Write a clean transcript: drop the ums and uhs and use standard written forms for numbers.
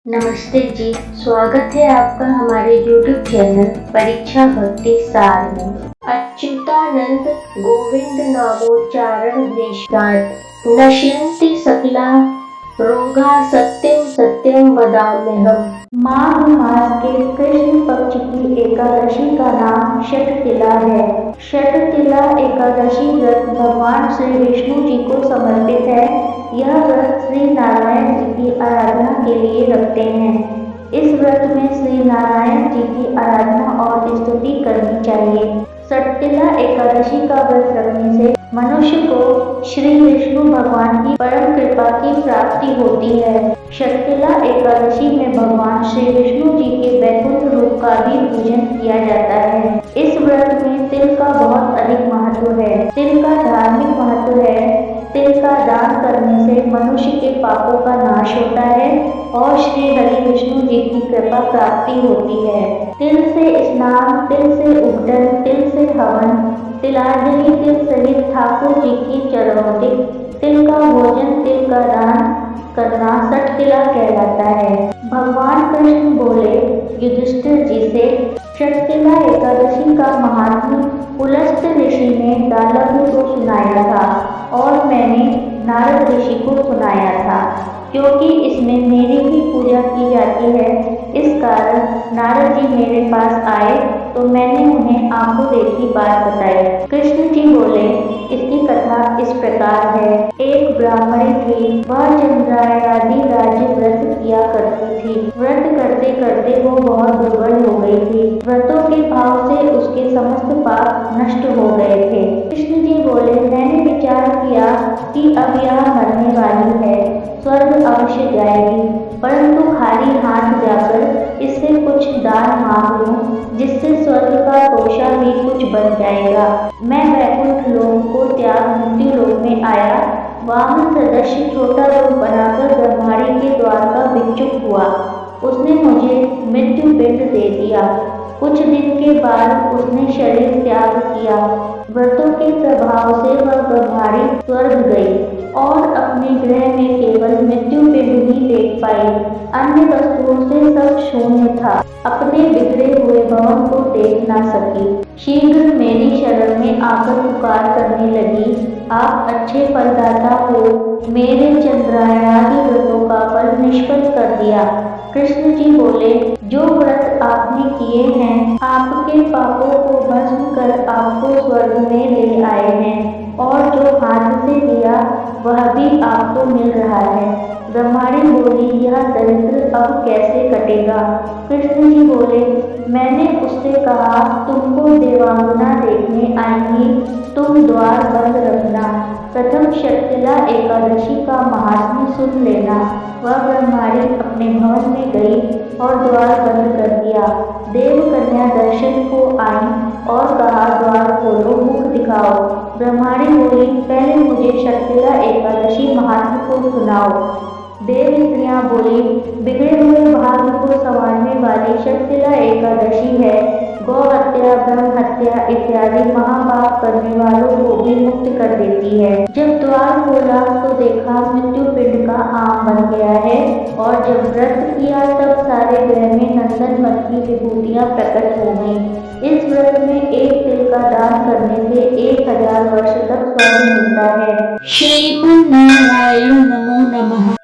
नमस्ते जी, स्वागत है आपका हमारे YouTube चैनल परीक्षा भक्ति सार में। अच्युतानंद गोविंद नामोच्चारण दृष्टांत नश्यन्ति सकला रोगा सत्यम सत्यम वदाम्यहम्। माघ मास के कृष्ण पक्ष की एकादशी का नाम षटतिला है। षटतिला एकादशी व्रत भगवान श्री विष्णु जी को समर्पित है। यह व्रत श्री नारायण जी की आराधना के लिए रखते हैं। इस व्रत में श्री नारायण जी की आराधना और स्तुति करनी चाहिए। षटतिला एकादशी का व्रत रखने से मनुष्य को श्री विष्णु भगवान की परम कृपा की प्राप्ति होती है। षटतिला एकादशी में भगवान श्री विष्णु जी के वैकुंठ रूप का भी पूजन किया जाता है। इस व्रत में तिल का बहुत अधिक महत्व है। तिल का धार्मिक महत्व है। तिल का दान करने से मनुष्य के पापों का नाश होता है और श्री हरि विष्णु जी की कृपा प्राप्ति होती है। तिल से स्नान, तिल से उबटन, तिल से हवन, तिलांजलि, तिल सहित ठाकुर जी की चरणों तिल का भोजन, तिल का दान करना षटतिला कहलाता है। भगवान कृष्ण बोले युधिष्ठिर जी से, षटतिला एकादशी का महात्म्य पुलस्त ऋषि ने दालव्य को सुनाया था और मैंने नारद ऋषि को सुनाया था। क्योंकि इसमें मेरी भी पूजा की जाती है, इस कारण नारद जी मेरे पास आए तो मैंने उन्हें आंखों देखी बात बताई। कृष्ण जी बोले, इसकी कथा इस प्रकार है। एक ब्राह्मणी थी, वह चंद्रायणादि राज्य व्रत किया करती थी। व्रत करते करते वो बहुत दुर्बल हो गई थी। व्रतों के भाव से उसके समस्त पाप नष्ट हो गए थे। कृष्ण जी बोले, मैंने विचार किया कि अब यह मरने वाली है, स्वर्ग अवश्य जाएगी, परंतु खाली हाथ जाकर इससे कुछ दान मांग लूं, जिससे स्वर्ग का तोषा भी कुछ बन जाएगा। मैं वैकुंठ लोक को त्याग मृत्यु लोक में आया। वामन सदस्य छोटा रूप बनाकर ब्रह्माणी के द्वार का भिक्षुक हुआ। उसने मुझे मृत्यु पिंड दे दिया। कुछ दिन के बाद उसने शरीर त्याग किया। व्रतों के प्रभाव से वह ब्रह्माणी स्वर्ग गई और अपने गृह में केवल मृत्यु पिंड ही देख पाई। अन्य वस्तुओं से सब शून्य था। अपने बिगड़े हुए भवन को देख ना सकी। शीघ्र मेरी शरण में आकर पुकार करने लगी, आप अच्छे फलदाता हो, मेरे चंद्रायणादि व्रतों का फल निष्फल कर दिया। कृष्ण जी बोले, जो व्रत आपने किए हैं आपके पापों को भस्म कर आपको स्वर्ग में ले आए हैं, और जो हाथ से दिया वह भी आपको मिल रहा है। ब्रह्माणी बोली, यह दरिद्र अब कैसे कटेगा? कृष्ण जी बोले, मैंने उससे कहा, तुमको देवांगना देखने आएंगी, तुम द्वार बंद रखना। प्रथम षटतिला एकादशी का महात्म्य सुन लेना। वह ब्रह्माणी अपने भवन में गई और द्वार बंद कर दिया। देव कन्या दर्शन को आई और कहा, द्वार खोलो, मुख दिखाओ। ब्रह्माणी बोली, पहले मुझे षटतिला एकादशी महात्म्य को सुनाओ। देव स्त्रियां बोली, बिगड़े हुए भाग्य को संवारने वाली षटतिला एकादशी है। गौ हत्या, ब्रह्म हत्या इत्यादि महापाप करने वालों को भी मुक्त कर देती है। जब द्वार खोला तो देखा मृत्यु पिंड का आम बन गया है, और जब व्रत किया तब सारे गृह में नंदन वन की विभूतियां प्रकट हो गईं। इस व्रत में एक तिल का दान करने से 1000 वर्ष तक स्वर्ग मिलता है। श्रीमन्नारायण नमो नमः।